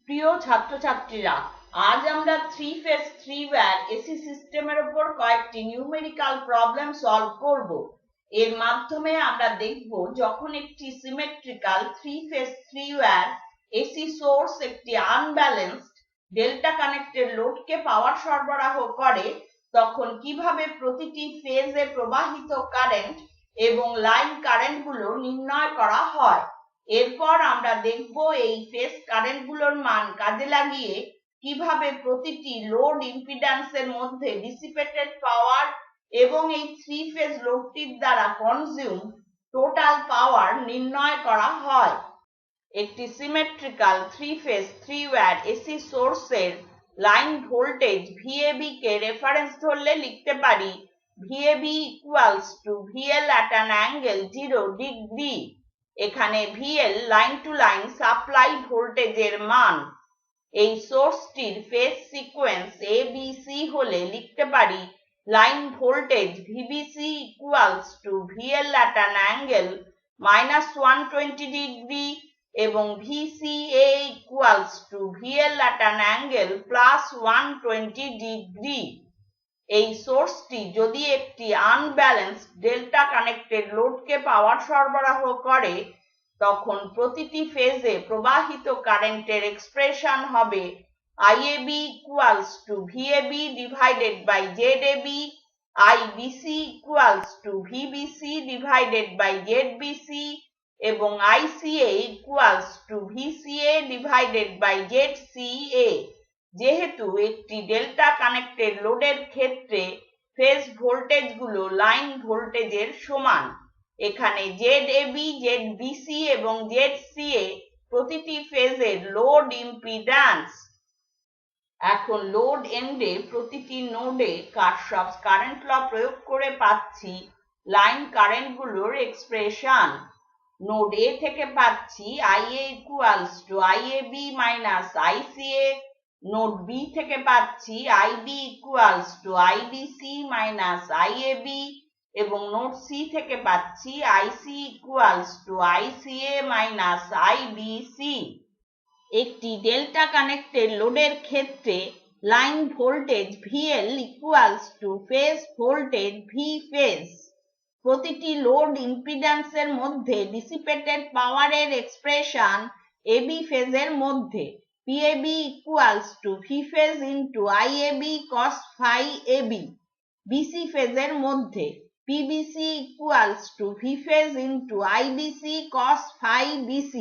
প্রিয় ছাত্রছাত্রীরা, আজ আমরা three phase three wire AC সিস্টেমের উপর কয়েকটি নিউমেরিক্যাল প্রবলেম সলভ করব। এর মাধ্যমে আমরা দেখব যখন একটি symmetrical three phase three wire AC source একটি আনব্যালেন্সড ডেল্টা কানেক্টেড লোডকে পাওয়ার সরবরাহ করে, তখন কিভাবে প্রতিটি ফেজে প্রবাহিত কারেন্ট এবং লাইন কারেন্টগুলো নির্ণয় করা হয়। এরপর আমরা দেখব এই ফেজ কারেন্টগুলোর মান কাজে লাগিয়ে কিভাবে প্রতিটি লোড ইম্পিডেন্সের মধ্যে ডিসিপেটেড পাওয়ার এবং এই থ্রি ফেজ লোডটির দ্বারা কনজিউম টোটাল পাওয়ার নির্ণয় করা হয়। একটি symmetrical three phase three wire AC সোর্সের লাইন ভোল্টেজ VAB কে রেফারেন্স ধরলে লিখতে পারি VAB equals to VL at an angle 0 degree. এখানে VL line to line supply ভোল্টেজের মান। এই সোর্সটির ফেজ সিকোয়েন্স ABC হলে লিখতে পারি line voltage VBC equals to VL at an angle -120 degree এবং VCA equals to VL at an angle +120 degree. এই সোর্সটি যদি একটি আনব্যালেন্সড ডেল্টা কানেক্টেড লোডকে পাওয়ার সরবরাহ করে, তখন প্রতিটি ফেজে প্রবাহিত কারেন্টের এক্সপ্রেশন হবে IAB equals to VAB divided by ZAB, IBC equals to VBC divided by ZBC এবং ICA equals to VCA divided by ZCA। যেহেতু একটি ডেল্টা কানেক্টেড লোডের ক্ষেত্রে ফেজ ভোল্টেজগুলো লাইন ভোল্টেজের সমান, এখানে ZAB, ZBC এবং ZCA প্রতিটি ফেজের লোড ইম্পিডেন্স। এখন লোড এন্ডে প্রতিটি নোডে কারশফস কারেন্ট ল প্রয়োগ করে পাচ্ছি লাইন কারেন্টগুলোর এক্সপ্রেশন। নোড এ থেকে পাচ্ছি IA equals to IAB minus ICA, node B থেকে পাচ্ছি IB equals to IBC minus IAB এবং নোড সি থেকে পাচ্ছি IC equals to ICA minus IBC। একটি ডেল্টা কানেক্টেড লোডের ক্ষেত্রে line voltage VL equals to phase voltage V phase. প্রতিটি load ইম্পিডেন্সের মধ্যে ডিসিপেটেড পাওয়ারের এক্সপ্রেশন AB ফেজের মধ্যে PAB equals to V phase into IAB cos phi AB। BC ফেজের মধ্যে PBC equals to V phase into IBC cos phi BC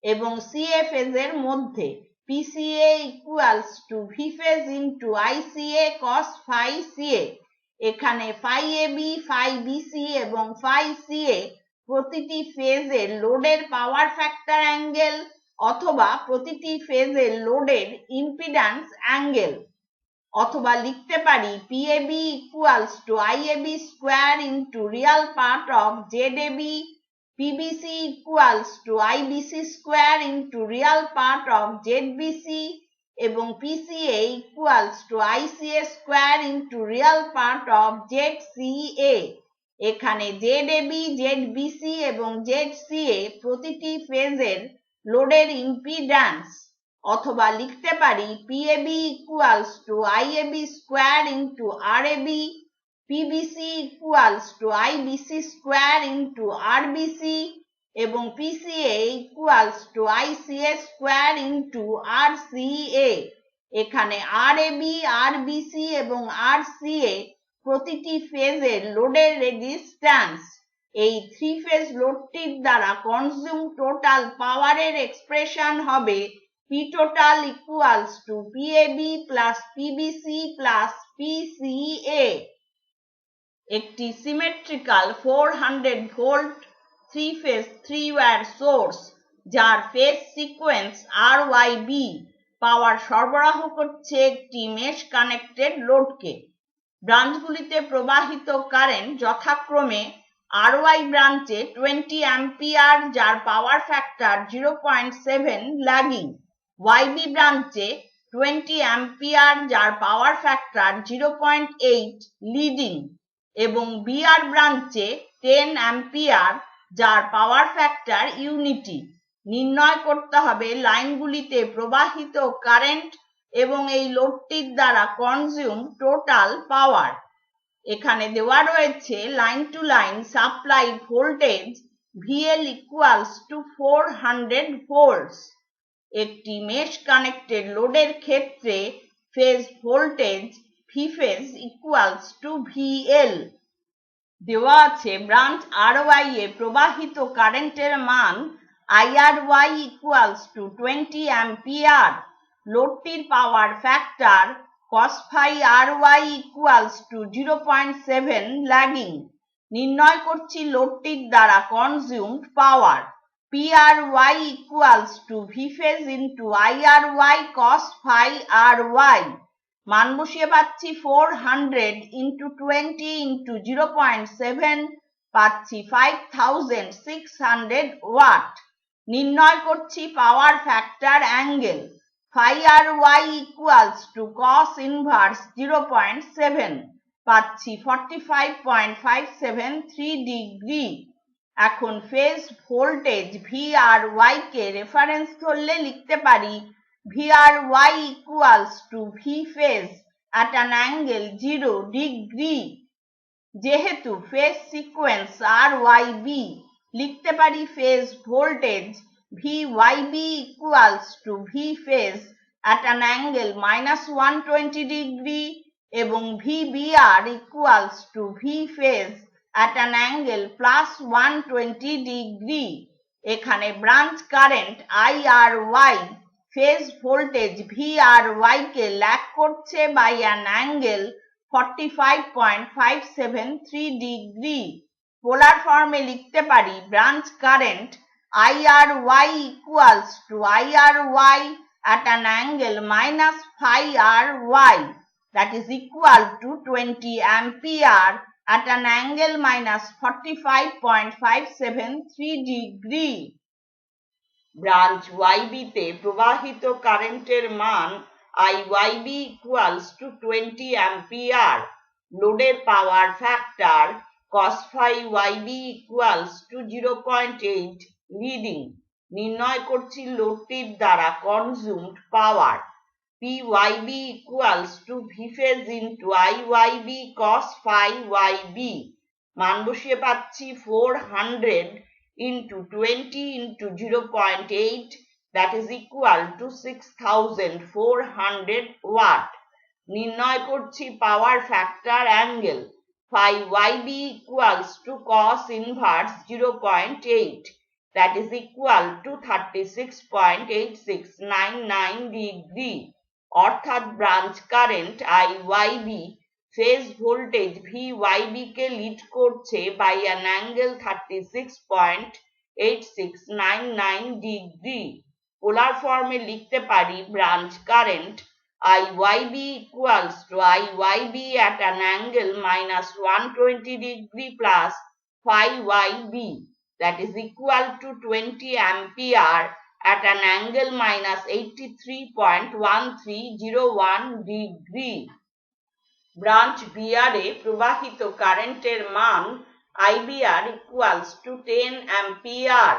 এবং CA ফেজের মধ্যে PCA equals to V phase into ICA cos phi CA। এখানে phi AB, phi BC এবং phi CA প্রতিটি ফেজের লোডের পাওয়ার ফ্যাক্টর অ্যাঙ্গেল অথবা প্রতিটি ফেজের লোডের ইম্পিডেন্স অ্যাঙ্গেল। অথবা লিখতে পারি PAB equals to IAB square into Real part of ZAB, PBC equals to IBC square into Real part of ZBC এবং PCA equals to ICA square into Real part of ZCA। এখানে ZAB, ZBC এবং ZCA প্রতিটি ফেজের লোডের impedance. অথবা লিখতে পারি PAB equals to IAB square into RAB, PBC equals to IBC square into RBC এবং PCA equals to ICA square into RCA। এখানে RAB, RBC এবং RCA প্রতিটি ফেজের লোডের রেজিস্ট্যান্স। এই থ্রি ফেজ লোডটির দ্বারা কনজিউম টোটাল পাওয়ারের এক্সপ্রেশন হবে P total equals to PAB plus PBC plus PCA। একটি symmetrical 400 volt three phase three wire source যার ফেজ সিকোয়েন্স RYB পাওয়ার সরবরাহ করছে একটি মেশ কানেক্টেড লোডকে। ব্রাঞ্চগুলিতে প্রবাহিত কারেন্ট যথাক্রমে RY ব্রাঞ্চে 20 অ্যাম্পিয়ার যার পাওয়ার ফ্যাক্টর 0.7 ল্যাগিং, YB ব্রাঞ্চে 20 অ্যাম্পিয়ার যার পাওয়ার ফ্যাক্টর 0.8 লিডিং এবং BR ব্রাঞ্চে 10 অ্যাম্পিয়ার যার পাওয়ার ফ্যাক্টর ইউনিটি। নির্ণয় করতে হবে লাইনগুলিতে প্রবাহিত কারেন্ট এবং এই লোডটির দ্বারা কনজিউম টোটাল পাওয়ার। এখানে দেওয়া রয়েছে line to line supply voltage VL equals to 400 volts। একটি মেশ কানেক্টেড লোডের ক্ষেত্রে phase voltage V phase equals to VL। দেওয়া আছে ব্রাঞ্চ RY এ প্রবাহিত কারেন্টের মান IRY equals to 20 অ্যাম্পিয়ার। লোডটির power factor cos phi RY equals to 0.7 lagging. নির্ণয় করছি লোডটির দ্বারা consumed power PRY equals to V phase into IRY cos phi RY। মান বসিয়ে পাচ্ছি 400 into 20 into 0.7 পাচ্ছি 5600 ওয়াট। নির্ণয় করছি power factor angle phi RY equals to cos inverse 0.7 পাচ্ছি 45.573 ডিগ্রি। এখন ফেজ ভোল্টেজ VRY কে রেফারেন্স ধরলে লিখতে পারি VRY equals to V phase at an angle 0 degree। যেহেতু ফেজ সিকোয়েন্স RYB লিখতে পারি phase voltage VYB equals to V phase at an angle -120 degree এবং VBR equals to V phase at an angle +120 degree। এখানে branch current IRY phase voltage VRY কে lag করছে by an angle 45.573 degree. পোলার ফর্মে লিখতে পারি branch current IRY equals to IRY at an angle -phi RY, that is equal to 20 ampere at an angle -45.573 degree। Branch YB তে প্রবাহিত কারেন্টের মান IYB equals to 20 ampere। লোডের পাওয়ার factor cos phi YB equals to 0.8 leading. নির্ণয় করছি লোডটির দ্বারা consumed power PYB equals to V phase into IYB cos phi YB। মান বসিয়ে পাচ্ছি 400 into 20 into 0.8, that is equal to 6400 watt। নির্ণয় করছি power factor angle phi YB equals to cos inverse 0.8, that is equal to 36.8699 degree। অর্থাৎ branch current IYB phase voltage VYB কে lead করছে by an angle 36.8699 degree. পোলার ফর্মে লিখতে পারি branch current IYB equals to IYB at an angle -120 degree plus phi YB, that is equal to 20 ampere at an angle -83.1301 degree। Branch BR এ প্রবাহিত কারেন্টের মান IBR equals to 10 ampere।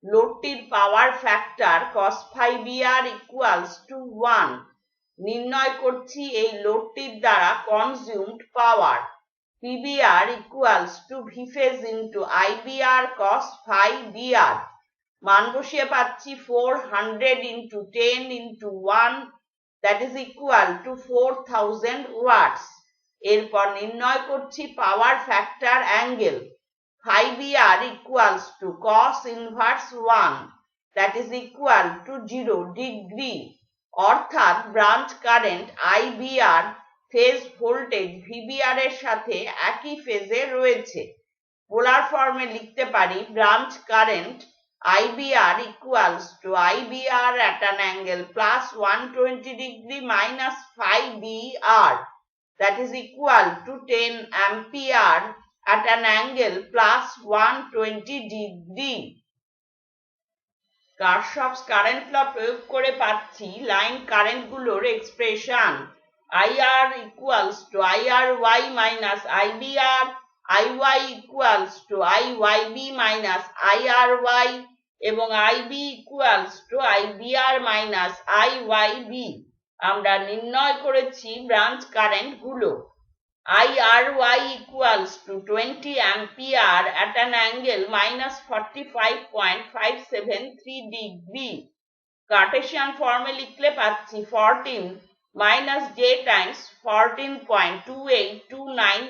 লোডটির power factor cos phi BR equals to 1। নির্ণয় করছি এই লোডটির দ্বারা consumed power PBR equals to V phase into IBR cos phi BR। মান বসিয়ে পাচ্ছি 400 into 10 into 1, that is equal to 4000 watts। এরপর নির্ণয় করছি power factor angle phi BR equals to cos inverse 1, that is equal to 0 degree। অর্থাৎ branch current IBR phase voltage VBR এর সাথে একই ফেজে রয়েছে। পোলার ফর্মে লিখতে পারি branch current IBR equals to IBR at an angle +120 degree minus phi BR, that is equal to 10 ampere at an angle +120 degree। Kirchhoff's current law প্রয়োগ করে পাচ্ছি লাইন কারেন্টগুলোর expression IR equals to IRY minus IBR, IY equals to IYB minus IRY এবং IB equals two IBR minus IYB। আমরা নির্ণয় করেছি branch current গুলো। IRY equals to 20 ampere at an angle minus 45.573 degree. Cartesian ফর্মে লিখলে পাচ্ছি 14 minus j times 14.2829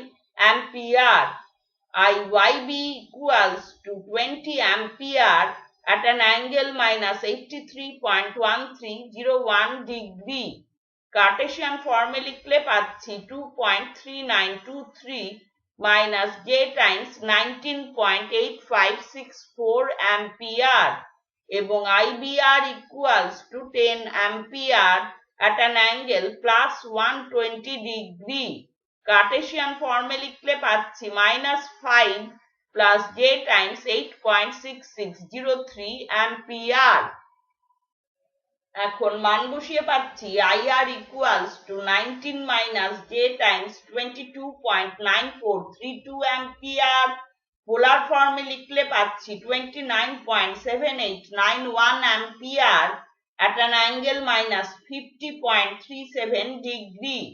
ampere. IYB equals to 20 ampere at an angle minus 83.1301 degree. Cartesian ফর্মে লিখলে পাচ্ছি 2.3923 minus j times 19.8564 ampere এবং IBR equals to 10 ampere at an angle plus 120 degree. Cartesian ফর্মে লিখলে পাচ্ছি minus 5 plus j times 8.6603 ampere। এখন মান বসিয়ে পাচ্ছি IR equals to 19 minus j times 22.9432 ampere। পোলার ফর্মে লিখলে পাচ্ছি 29.7891 ampere at an angle minus 50.37 degree.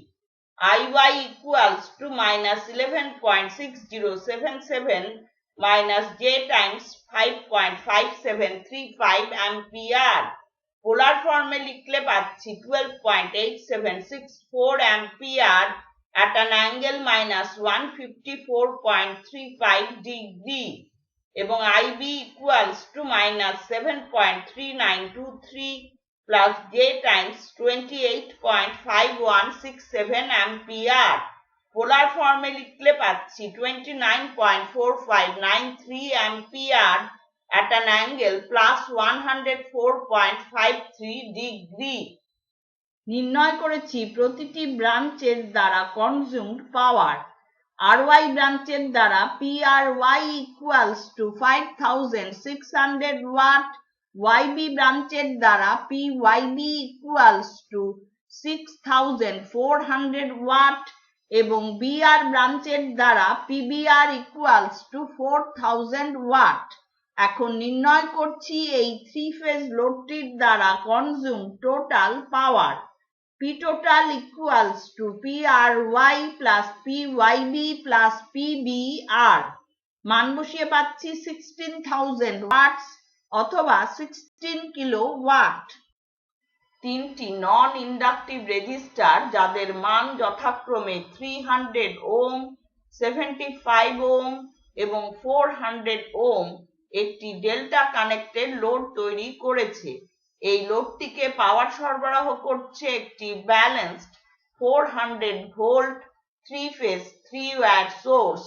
IY equals to minus 11.6077 minus j times 5.5735 ampere। পোলার ফর্মে লিখলে পাচ্ছি 12.8764 ampere at an angle minus 154.35 degree এবং IB equals to minus 7.3923 plus j times 28.5167 ampere। পোলার ফর্মে লিখলে পাচ্ছি 29.4593 ampere at an angle plus 104.53 degree। নির্ণয় করেছি প্রতিটি ব্রাঞ্চের দ্বারা কনজিউমড পাওয়ার। RY ব্রাঞ্চের দ্বারা PRY equals to 5600 watt, YB ব্রাঞ্চের দ্বারা PYB equals to 6400 ওয়াট এবং BR ব্রাঞ্চের দ্বারা PBR equals to 4000 ওয়াট। এখন নির্ণয় করছি এই থ্রি ফেজ লোডটির দ্বারা consume total power. P total equals to PRY plus PYB plus PBR। মান বসিয়ে পাচ্ছি 16000 ওয়াটস অথবা 16 কিলোওয়াট। তিনটি নন ইন্ডাকটিভ রেজিস্টার যাদের মান যথাক্রমে 300 ওহম, 75 ওহম এবং 400 ওহম একটি ডেল্টা কানেক্টেড লোড তৈরি করেছে। এই লোডটিকে পাওয়ার সরবরাহ করছে একটি balanced 400 volt 3 phase 3 Wyatt source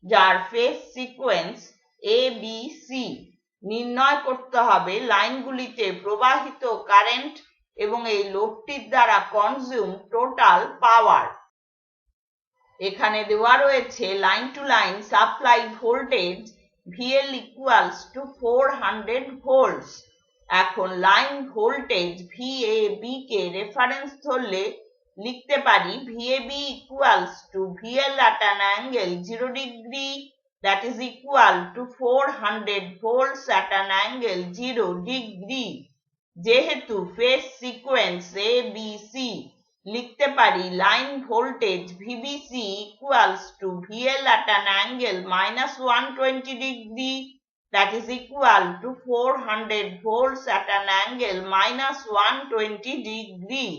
যার ফেজ সিকোয়েন্স ABC। নির্ণয় করতে হবে লাইনগুলিতে প্রবাহিত কারেন্ট এবং এই লোডটির দ্বারা কনজিউম টোটাল পাওয়ার। এখানে দেওয়া রয়েছে line to line supply voltage VL equals to 400 volts। এখন লাইন ভোল্টেজ VAB কে রেফারেন্স ধরলে লিখতে পারি VAB equals to VL at an angle 0 degree that is equal to 400 volts at an angle 0 degree। যেহেতু phase sequence ABC লিখতে পারি line voltage VBC equals to VL at an angle minus 120 degree that is equal to 400 volts at an angle minus 120 degree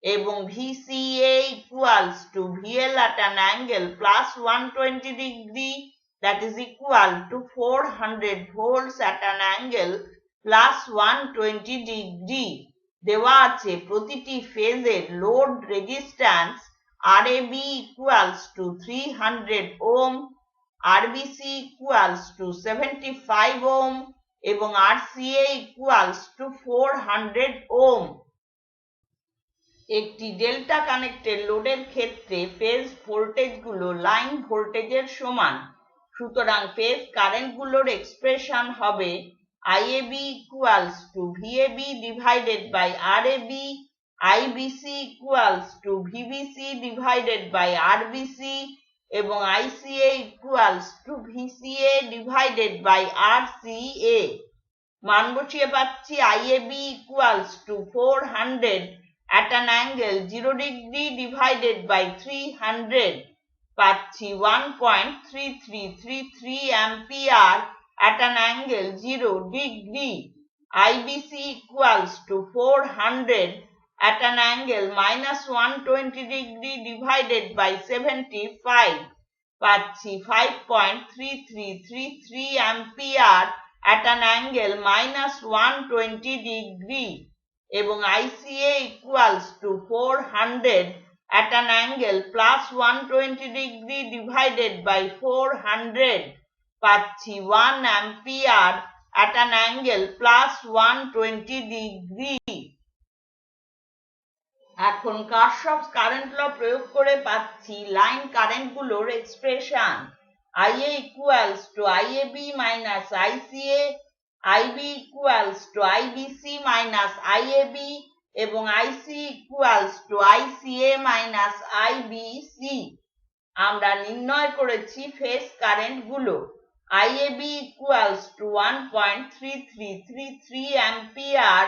এবং VCA equals to VL at an angle plus 120 degree that is equal to 400 volts at an angle plus 120 degree। দেওয়া আছে প্রতিটি ফেজের load resistance RAB equals to 300 ohm, RBC equals to 75 ohm এবং RCA equals to 400 ohm. একটি delta connected লোডের ক্ষেত্রে phase ভোল্টেজগুলো line ভোল্টেজের সমান, সুতরাং ফেজ কারেন্টগুলোর এক্সপ্রেশন হবে IAB equals to VAB divided by RAB, IBC equals to VBC divided by RBC এবং ICA equals to VCA divided by RCA। মান বসিয়ে পাচ্ছি IAB equals to 400 at an angle 0 degree divided by 300 পাচ্ছি 1.3333 ampere at an angle 0 degree. IBC equals to 400 at an angle minus 120 degree divided by 75 পাচ্ছি 5.3333 ampere at an angle minus 120 degree এবং ICA equals to 400 at an angle plus 120 degree divided by 400 পাচ্ছি 1 ampere at an angle plus 120 degree. এখন কারশফস current law প্রয়োগ করে পাচ্ছি line current গুলোর expression. IA equals to IAB minus ICA, IB equals to IBC minus IAB এবং IC equals to ICA minus IBC. আমরা নির্ণয় করেছি ফেজ কারেন্ট গুলো। IAB equals to 1.3333 ampere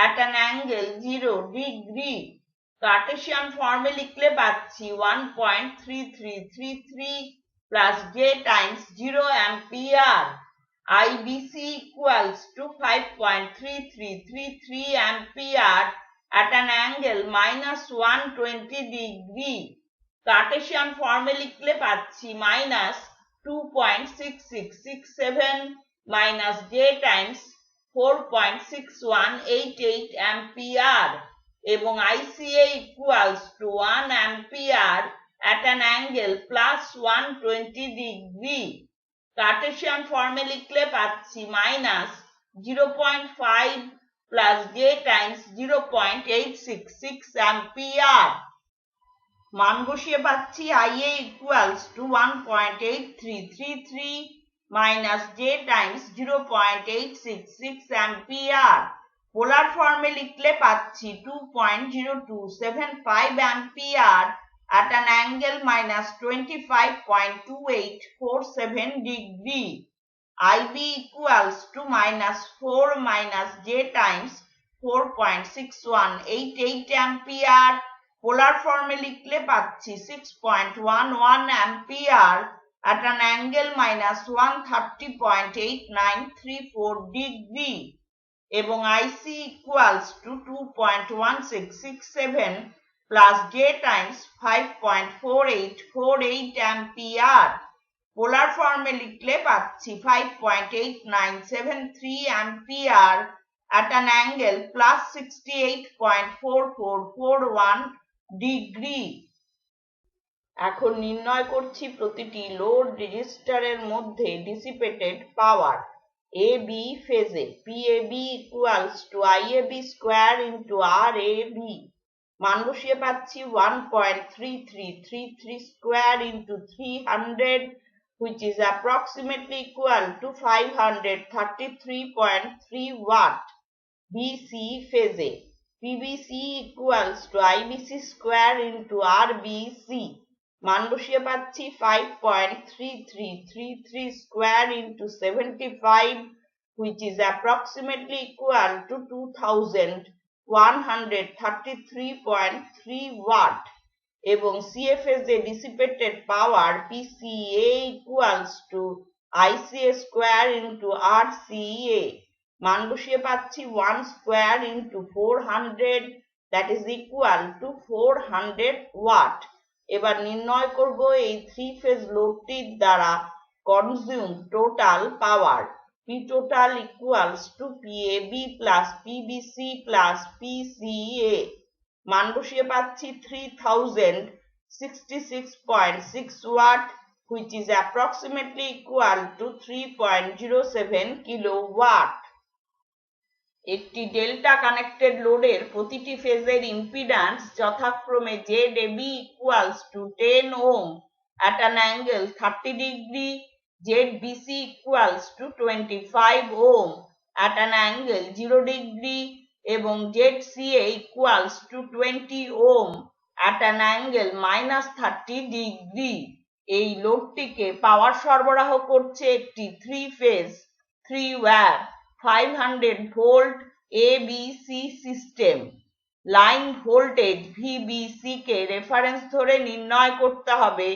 at an angle 0 degree. Cartesian ফর্মে লিখলে পাচ্ছি 1.3333 plus J times 0 ampere. IBC equals to 5.3333 ampere at an angle minus 120 degree. Cartesian ফর্মে লিখলে পাচ্ছি minus 2.6667 minus J times 4.6188 ampere এবং ICA equals to 1 ampere at an angle plus 120 degree. Cartesian ফর্মে লিখলে পাচ্ছি minus 0.5 plus J times 0.866 ampere. মান বসিয়ে পাচ্ছি IA equals to 1.8333 minus J times 0.866 ampere. পোলার ফর্মে লিখলে পাচ্ছি 2.0275 ampere at an angle minus 25.2847 degree. IB equals to minus 4 minus J times 4.6188 ampere. পোলার ফর্মে লিখলে পাচ্ছি 6.11 ampere at an angle minus 130.8934 degree. এবং IC equals to 2.1667 plus J times 5.4848 ampere. পোলার ফর্মে লিখলে পাচ্ছি 5.8973 ampere at an angle plus 68.4441 degree. এখন নির্ণয় করছি প্রতিটি লোড রেজিস্টারের মধ্যে ডিসিপেটেড পাওয়ার। AB ফেজে PAB equals to IAB square into RAB. মান বসিয়ে পাচ্ছি 1.3333 square into 300 which is approximately equal to 533.3 watt. BC ফেজে PBC equals to IBC square into RBC. মান বসিয়ে পাচ্ছি 5.3333 square into 75 which is approximately equal to 2133.3 watt. এবং CFS A dissipated power PCA equals to ICA square into RCA. মান বসিয়ে পাচ্ছি 1 square into 400 that is equal to 400 watt. এবার নির্ণয় করব এই থ্রি ফেজ লোডটির দ্বারা consume total power. P total equals to PAB plus PBC plus PCA. মান বসিয়ে পাচ্ছি 3066.6 watt which is approximately equal to 3.07 kilowatt. একটি ডেল্টা কানেক্টেড লোডের প্রতিটি ফেজের ইম্পিডেন্স যথাক্রমে ZAB equals to 10 ohm at an angle 30 degree, ZBC equals to 25 ohm at an angle 0 degree এবং ZCA equals to 20 ohm at an angle minus 30 degree. এই লোডটিকে power সরবরাহ করছে একটি 3 phase 3 wire 500 volt ABC system. Line voltage VBC কে reference ধরে নির্ণয় করতে হবে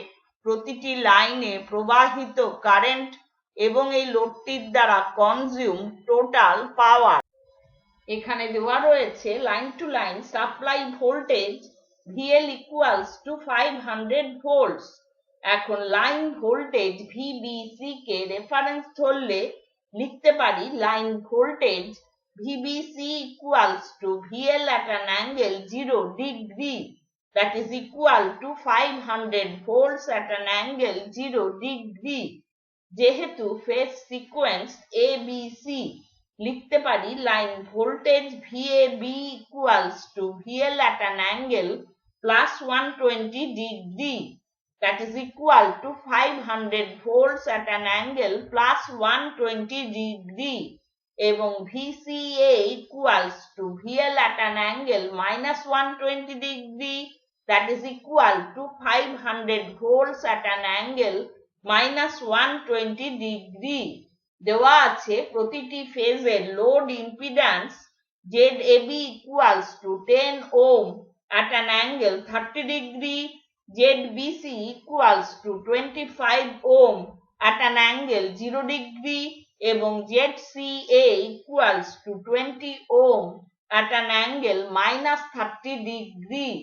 প্রতিটি লাইনে প্রবাহিত কারেন্ট এবং এই লোডটির দ্বারা কনজিউম টোটাল পাওয়ার। এখানে দেওয়া রয়েছে line to line supply voltage VL equals to 500 volts। এখন লাইন ভোল্টেজ VBC কে রেফারেন্স ধরলে লিখতে পারি line voltage VBC equals to VL at an angle 0 degree, that is equal to 500 volts at an angle 0 degree। যেহেতু phase sequence ABC, লিখতে পারি line voltage VAB equals to VL at an angle plus 120 degree, that is equal to 500 volts at an angle plus 120 degree। এবং VCA equals to VL at an angle minus 120 degree, that is equal to 500 volts at an angle minus 120 degree। দেওয়া আছে প্রতিটি ফেজের load impedance ZAB equals to 10 ohm at an angle 30 degree, ZBC equals to 25 ohm at an angle 0 degree এবং ZCA equals to 20 ohm at an angle minus 30 degree।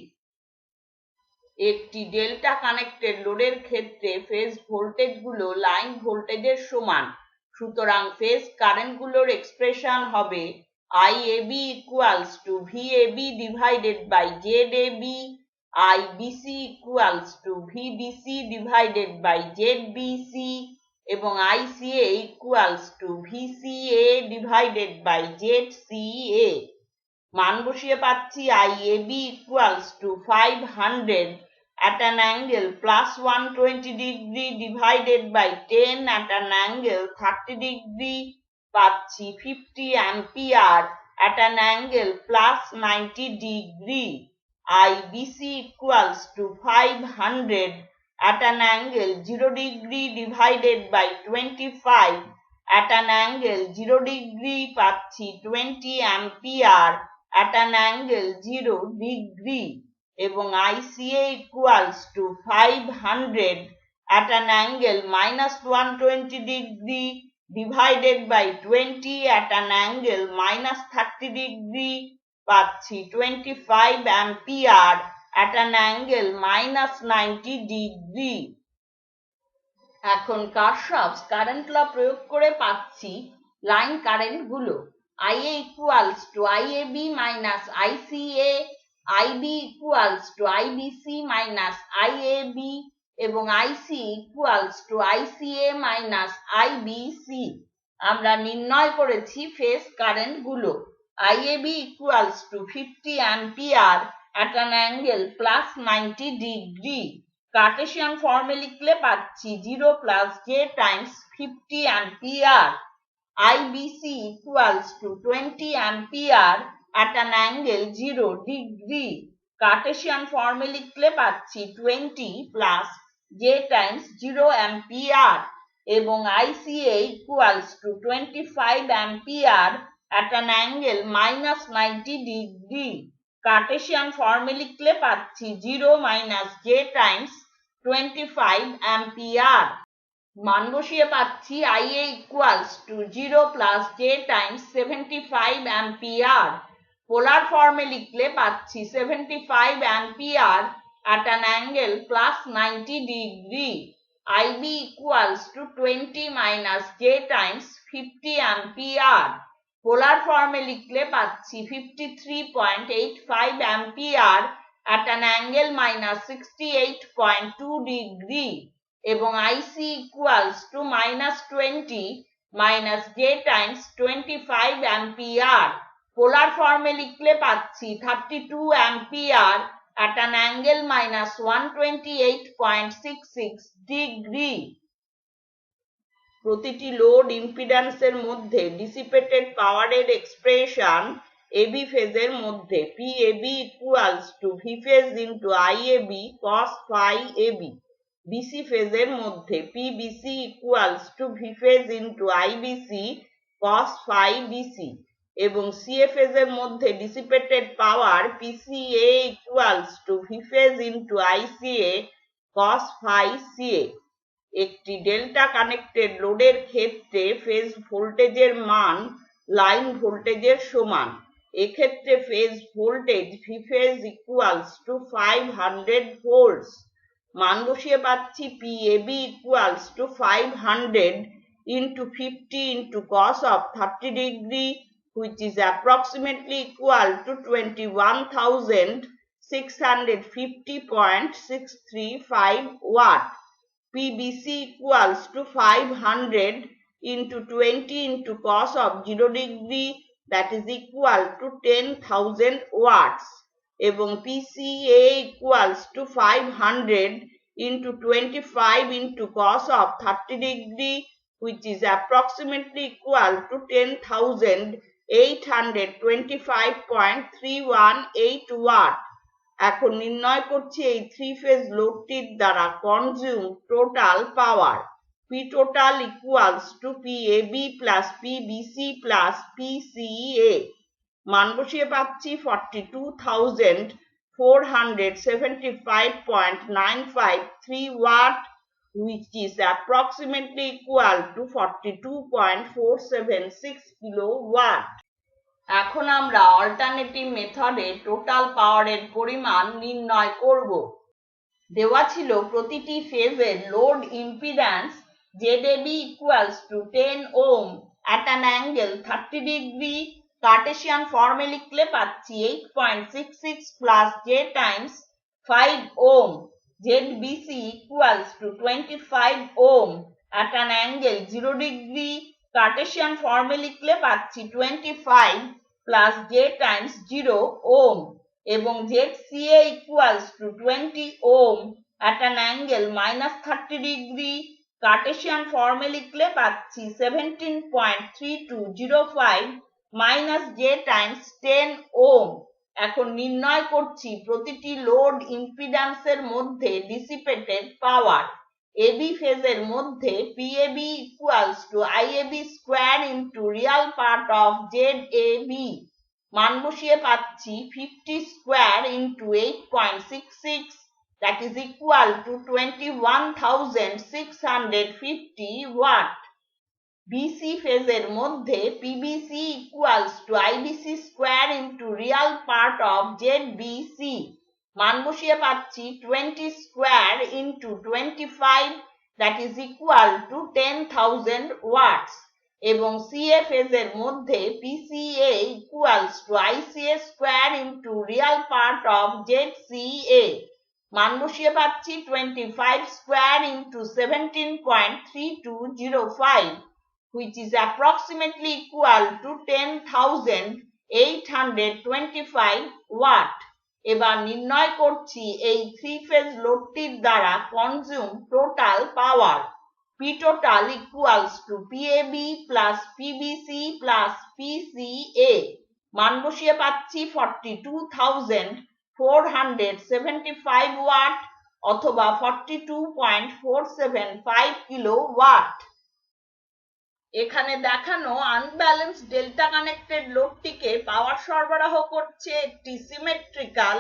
একটি delta connected লোডের ক্ষেত্রে phase ভোল্টেজগুলো line ভোল্টেজের সমান, সুতরাং phase কারেন্টগুলোর expression হবে IAB equals to VAB divided by ZAB, IBC equals to VBC divided by ZBC এবং ICA equals to VCA divided by ZCA। মান বসিয়ে পাচ্ছি IAB equals to 500 at an angle plus 120 degree divided by 10 at an angle 30 degree, পাচ্ছি 50 ampere at an angle plus 90 degree। IBC equals to 500 at an angle 0 degree divided by 25 at an angle 0 degree, পাচ্ছি 20 ampere at an angle 0 degree। এবং ICA equals to 500 at an angle minus 120 degree divided by 20 at an angle minus 30 degree, পাচ্ছি 25 ampere at an angle minus 90 degree। এখন কারশফস current law প্রয়োগ করে পাচ্ছি line current গুলো IA equals to IAB minus ICA, IB equals to IBC minus IAB এবং IC equals to ICA minus IBC। আমরা নির্ণয় করেছি ফেজ কারেন্ট গুলো IAB equals to 50 ampere at an angle plus 90 degree। Cartesian ফর্মে লিখলে পাচ্ছি 0 plus j times 50 ampere। IBC equals to 20 ampere at an angle 0 degree। Cartesian ফর্মে লিখলে পাচ্ছি 20 plus j times 0 ampere এবং ICA equals to 25 ampere at an angle minus 90 degree। Cartesian ফর্মে লিখলে পাচ্ছি 0 minus j times 25 ampere। মান বসিয়ে পাচ্ছি IA equals to 0 plus j times 75 ampere। পোলার ফর্মে লিখলে পাচ্ছি 75 ampere at an angle plus 90 degree। IB equals to 20 minus j times 50 ampere। পোলার ফর্মে লিখলে পাচ্ছি 53.85 ampere at an angle minus 68.2 degree এবং IC equals to minus 20 minus j times 25 ampere। পোলার ফর্মে লিখলে পাচ্ছি 32 ampere at an angle minus 128.66 degree। প্রতিটি load ইম্পিডেন্সের মধ্যে ডিসিপেটেড পাওয়ারের এক্সপ্রেশন AB ফেজের মধ্যে PAB equals to V phase into IAB cos phi AB। BC ফেজের মধ্যে PBC equals to V phase into IBC cos phi bc এবং CA phase এর মধ্যে dissipated power PCA equals to V phase into ICA cos phi CA। একটি delta connected লোডের ক্ষেত্রে phase ভোল্টেজের মান লাইন ভোল্টেজের সমান। এক্ষেত্রে phase voltage V phase equals to 500 volts। মান বসিয়ে পাচ্ছি PAB equals to 500 into 50 into cos of 30 degree which is approximately equal to 21,650.635 watt। PBC equals to 500 into 20 into cos of 0 degree that is equal to 10,000 watts এবং PCA equals to 500 into 25 into cos of 30 degree which is approximately equal to 10,825.318 watt। এখন নির্ণয় করছি এই three phase লোডটির দ্বারা consume total power. P total equals to PAB plus PBC plus PCA। মান বসিয়ে পাচ্ছি 42,475.953 watt which is approximately equal to 42.476 kilowatt। এখন আমরা অল্টারনেটিভ মেথডে টোটাল পাওয়ারের পরিমাণ নির্ণয় করব। দেওয়া ছিল প্রতিটি ফেজের load impedance ZAB equals to 10 ohm at an angle 30 degree। Cartesian ফর্মে লিখলে পাচ্ছি 8.66 plus J times 5 ohm। ZBC equals to 25 ohm at an angle 0 degree। Cartesian ফর্মে লিখলে পাচ্ছি 25 plus J times 0 ohm এবং ZCA equals to 20 ohm at an angle minus 30 degree। Cartesian ফর্মে লিখলে পাচ্ছি 17.3205 minus J times 10 ohm। এখন নির্ণয় করছি প্রতিটি লোড ইম্পিডেন্সের মধ্যে ডিসিপেটেড পাওয়ার। AB ফেজের মধ্যে PAB equals to IAB square into real part of ZAB। মান বসিয়ে পাচ্ছি 50 square into 8.66 that is equal to 21,650 watt। BC ফেজের মধ্যে PBC equals to IBC square into real part of ZBC। মান বসিয়ে পাচ্ছি 20 square into 25 that is equal to 10,000 watts এবং CA ফেজের মধ্যে PCA equals to ICA square into real part of ZCA। মান বসিয়ে পাচ্ছি 25 square into 17.3205 which is approximately equal to 10,825 watt। এবার নির্ণয় করছি এই থ্রি ফেজ লোডটির দ্বারা consume total power. P total equals to PAB plus PBC plus PCA। মান বসিয়ে পাচ্ছি 42,475 watt অথবা 42.475 কিলোওয়াট। এখানে দেখানো আনব্যালেন্সড ডেল্টা কানেক্টেড লোডটিকে পাওয়ার সরবরাহ করছে একটি symmetrical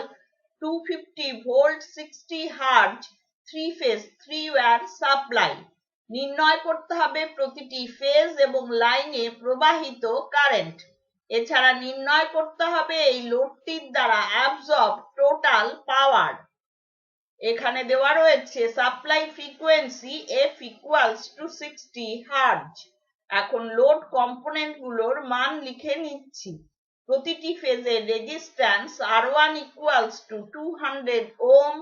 250 volt 60 hertz three phase 3 wire supply. নির্ণয় করতে হবে প্রতিটি ফেজ এবং লাইনে প্রবাহিত কারেন্ট। এছাড়া নির্ণয় করতে হবে এই লোডটির দ্বারা অ্যাবজর্ব টোটাল পাওয়ার। এখানে দেওয়া রয়েছে supply frequency F equals to 60 hertz. এখন লোড কম্পোনেন্ট গুলোর মান লিখে নিচ্ছি। প্রতিটি ফেজের resistance R1 equals to 200 ohm,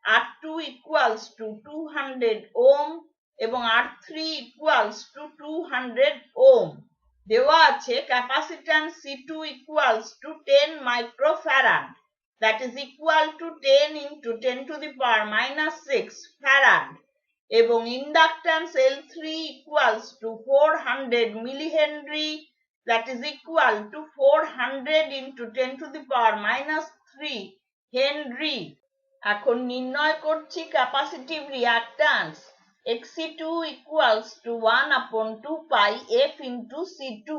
R2 equals to 200 ohm এবং R3 equals to 200 ohm। দেওয়া আছে capacitance C2 equals to 10 microfarad that is equal to 10 into 10 to the power minus 6 farad এবং inductance L3 equals to 400 millihenry that is equal to 400 into 10 to the power minus 3 henry। এখন নির্ণয় করছি capacitive reactance. xc2 equals to 1/2 pi f into c2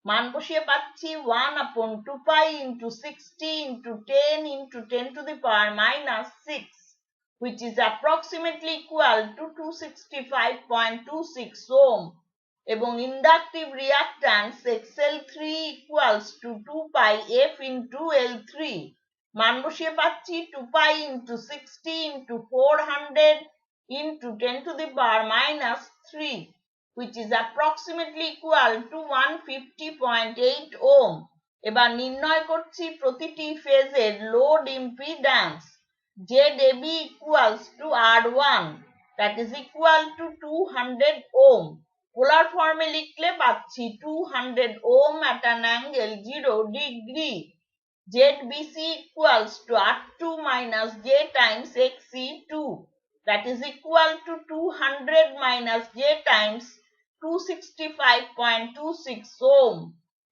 মান বসিয়ে পাচ্ছি 1/2 pi into 60 into 10 into 10 to the power minus 6 which is approximately equal to 265.26 ohm এবং inductive reactance XL3 equals to 2 pi f into L3 মান বসিয়ে পাচ্ছি 2 pi into 60 into 400 into 10 to the power minus 3 which is approximately equal to 150.8 ohm এবার নির্ণয় করছি প্রতিটি ফেজের load impedance ZAB equals to R1 that is equal to 200 ohm পোলার ফর্মে লিখলে পাচ্ছি 200 ohm at an angle 0 degree ZBC equals to R2 minus J times XC2 that is equal to 200 minus J times 265.26 ohm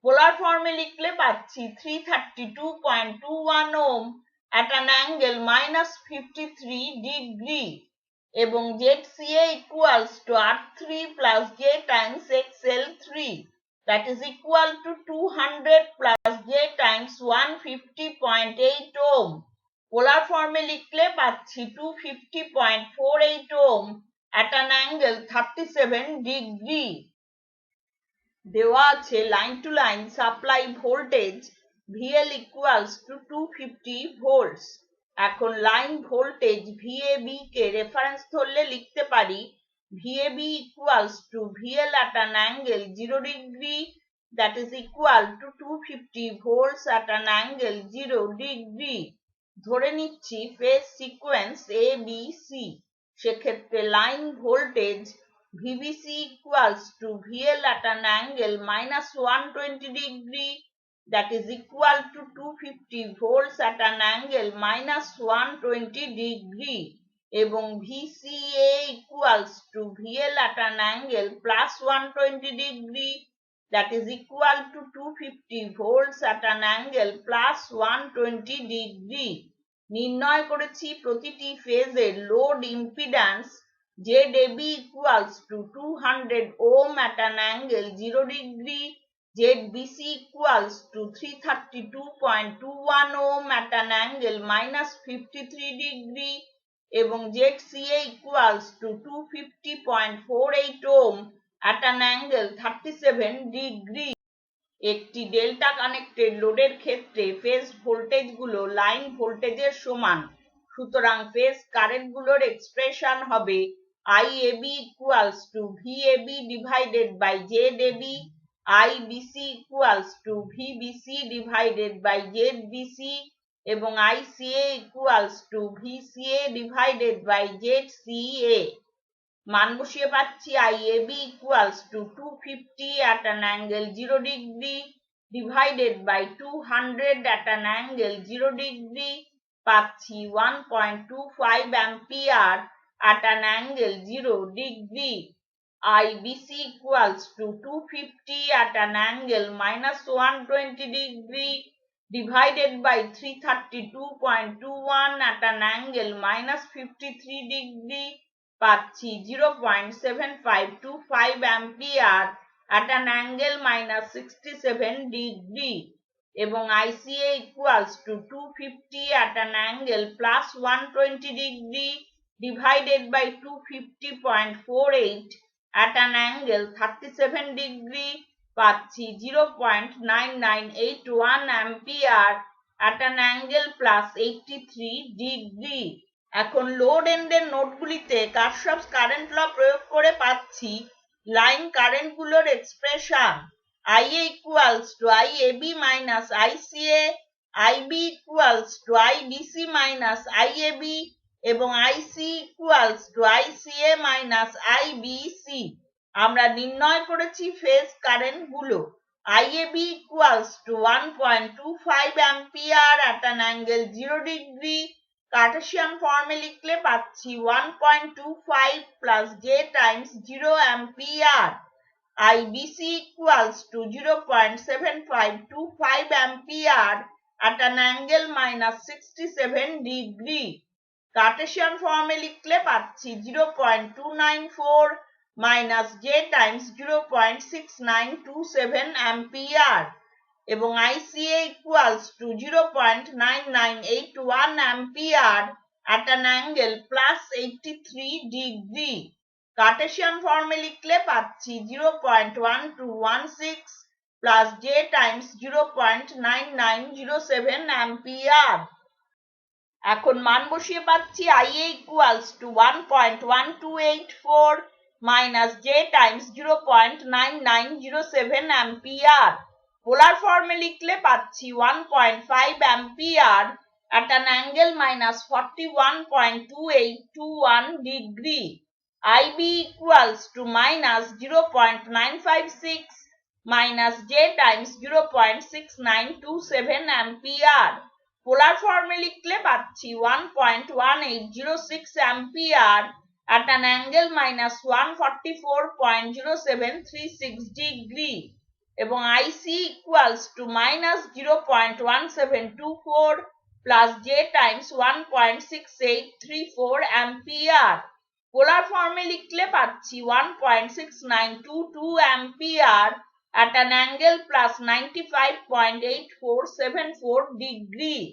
পোলার ফর্মে লিখলে পাচ্ছি 332.21 ohm at an angle minus 53 degree এবং ZCA equals to R3 plus J times XL3 that is equal to 200 plus J times 150.8 ohm পোলার ফর্মে লিখলে পাচ্ছি 250.48 ohm at an angle 37 degree দেওয়া আছে line to line supply voltage VL equals to 250 volts এখন line voltage VAB কে reference ধরলে লিখতে পারি VAB equals to VL at an angle 0 degree that is equal to 250 volts at an angle 0 degree ধরে নিচ্ছি phase sequence ABC সেক্ষেত্রে line voltage VBC equals to VL at an angle minus 120 degree that is equal to 250 volts at an angle minus 120 degree এবং VCA equals to VL at an angle plus 120 degree that is equal to 250 volts at an angle plus 120 degree নির্ণয় করেছি প্রতিটি ফেজের load impedance ZAB equals to 200 ohm at an angle 0 degree ZBC equals to 332.21 ohm at an angle minus 53 degree এবং ZCA equals to 250.48 ohm at an angle 37 degree একটি delta connected লোডের ক্ষেত্রে phase ভোল্টেজগুলো line ভোল্টেজের সমান সুতরাং phase কারেন্টগুলোর expression হবে IAB equals to VAB divided by ZAB IBC equals to VBC divided by ZBC এবং ICA equals to VCA divided by ZCA মান বসিয়ে পাচ্ছি IAB equals to 250 at an angle 0 degree divided by 200 at an angle 0 degree পাচ্ছি 1.25 ampere at an angle 0 degree IBC equals to 250 at an angle minus 120 degree divided by 332.21 at an angle minus 53 degree পাচ্ছি 0.7525 ampere at an angle minus 67 degree এবং ICA equals to 250 at an angle plus 120 degree divided by 250.48 at an angle 37 degree পাচ্ছি 0.9981 ampere at an angle plus 83 degree এখন load এন্ডের নোডগুলিতে Kirchhoff's current law প্রয়োগ করে পাচ্ছি line কারেন্টগুলোর expression IA equals to IAB minus ICA IB equals to IBC minus IAB এবং IC equals to ICA minus IBC আমরা নির্ণয় করেছি phase কারেন্টগুলো IAB equals to 1.25 ampere at an angle 0 degree Cartesian ফর্মে লিখলে পাচ্ছি 1.25 plus J times 0 ampere IBC equals to 0.7525 ampere at an angle minus 67 degree Cartesian ফর্মে লিখলে পাচ্ছি 0.294 মাইনাস জে টাইমস 0.6927 অ্যাম্পিয়ার এবং ICA equals to 0.9981 ampere at an angle plus 83 degree. Cartesian ফর্মে লিখলে পাচ্ছি 0.1216 plus J times 0.9907 ampere. এখন মান বসিয়ে পাচ্ছি IA equals to 1.1284 minus J times 0.9907 ampere. পোলার ফর্মে লিখলে পাচ্ছি 1.5 ampere at an angle minus 41.2821 degree. IB equals to minus 0.956 minus J times 0.6927 ampere. পোলার ফর্মে লিখলে পাচ্ছি 1.1806 ampere at an angle minus 144.0736 degree এবং IC equals to minus 0.1724 plus J times 1.6834 ampere. পোলার ফর্মে লিখলে পাচ্ছি 1.6922 ampere at an angle plus 95.8474 degree.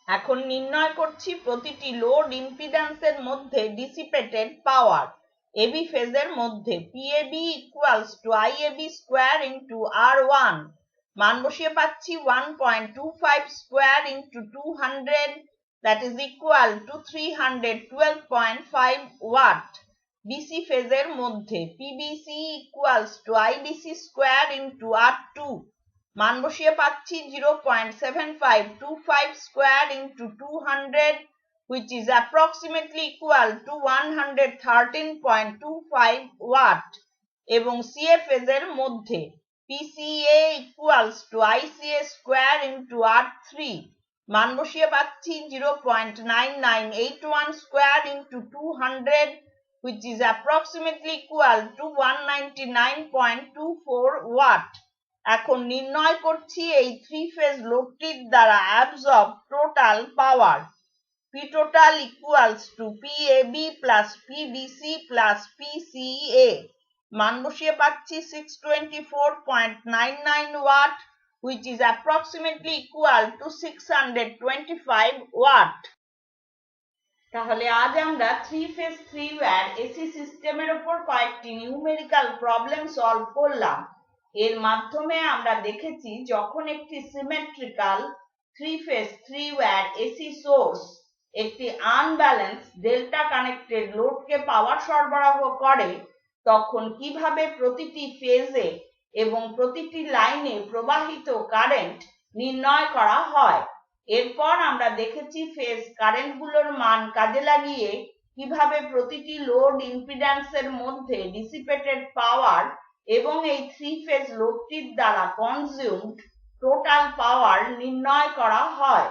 এখন নির্ণয় করছি প্রতিটি লোড ইম্পিডেন্সের মধ্যে ডিসিপেটেড পাওয়ার AB ফেজের মধ্যে PAB equals to IAB square into R1 মান বসিয়ে পাচ্ছি 1.25 square into 200 that is equal to 312.5 watt. BC ফেজের মধ্যে PBC equals to IBC square into R2 মান বসিয়ে পাচ্ছি 0.7525 square into 200 which is approximately equal to 113.25 watt এবং CA ফেজের মধ্যে PCA equals to ICA square into R3 মান বসিয়ে পাচ্ছি 0.9981 square into 200 which is approximately equal to 199.24 watt. এখন নির্ণয় করছি এই থ্রি ফেজ লোডটির দ্বারা absorb total power P total equals to PAB plus PBC plus PCA মান বসিয়ে পাচ্ছি 624.99 watt which is approximately equal to 625 watt. তাহলে আজ আমরা three phase three wire AC সিস্টেমের উপর কয়েকটি নিউমেরিক্যাল প্রবলেম সলভ করলাম। এর মাধ্যমে আমরা দেখেছি যখন একটি symmetrical three phase three wire AC source একটি আনব্যালেন্স ডেল্টা কানেক্টেড লোডকে পাওয়ার সরবরাহ করে তখন কিভাবে প্রতিটি ফেজে এবং প্রতিটি লাইনে প্রবাহিত কারেন্ট নির্ণয় করা হয়। এরপর আমরা দেখেছি ফেজ কারেন্টগুলোর মান কাজে লাগিয়ে কিভাবে প্রতিটি লোড ইম্পিডেন্সের মধ্যে ডিসিপেটেড পাওয়ার এবং এই থ্রি ফেজ লোডটির দ্বারা কনজিউমড টোটাল পাওয়ার নির্ণয় করা হয়।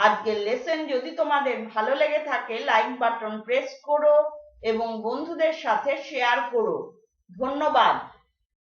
আজকের লেসন যদি তোমাদের ভালো লেগে থাকে লাইক বাটন প্রেস করো এবং বন্ধুদের সাথে শেয়ার করো। ধন্যবাদ।